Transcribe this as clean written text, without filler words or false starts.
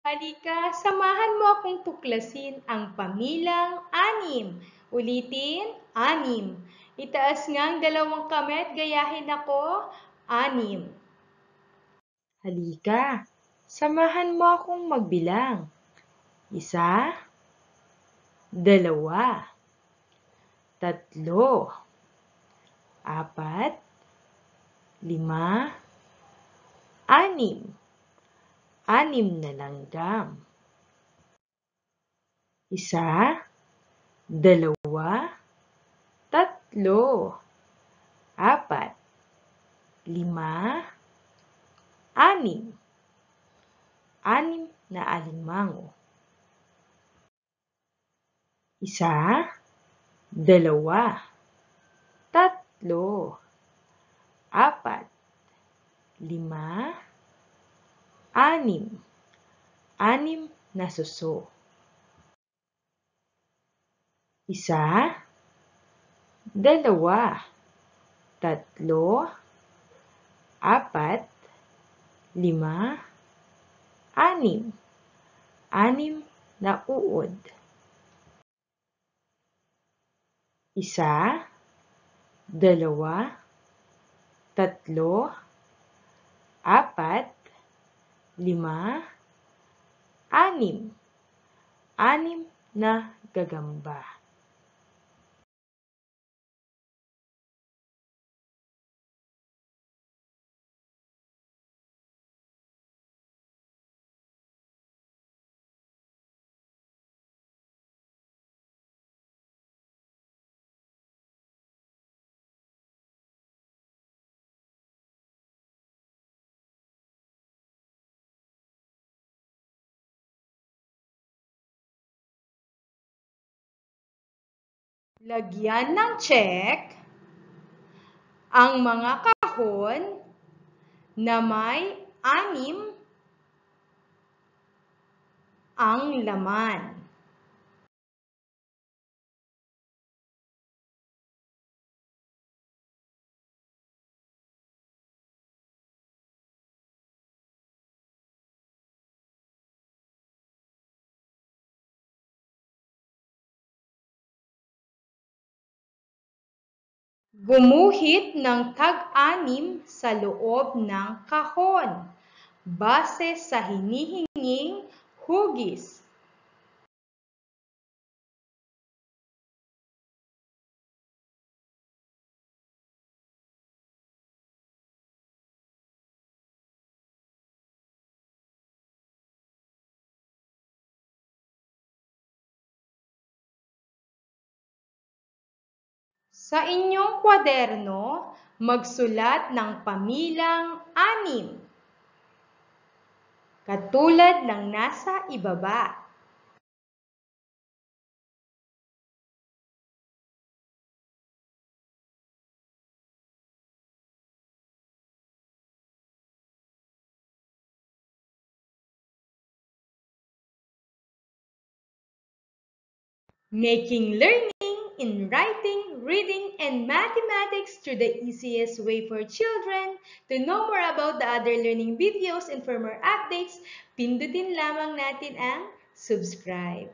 Halika, samahan mo akong tuklasin ang pamilang anim. Ulitin, anim. Itaas nga ang dalawang kamay at gayahin ako, anim. Halika, samahan mo akong magbilang. 1, 2, 3, 4, 5, 6. 6 na langgam. 1, 2, 3, 4, 5, 6. 6 na alimango. 1, 2, 3, 4, 5, 6. 6 na suso. 1, 2, 3, 4, 5, 6. 6 na uod. 1, 2, 3, 4, 5, 6. 6 na gagamba. Lagyan ng check ang mga kahon na may anim ang laman. Gumuhit ng tag-anim sa loob ng kahon base sa hinihinging hugis. Sa inyong kwaderno, magsulat ng pamilang anim, katulad ng nasa ibaba. Making learning in writing, reading, and mathematics through the easiest way for children. To know more about the other learning videos and for more updates, pindutin lamang natin ang subscribe.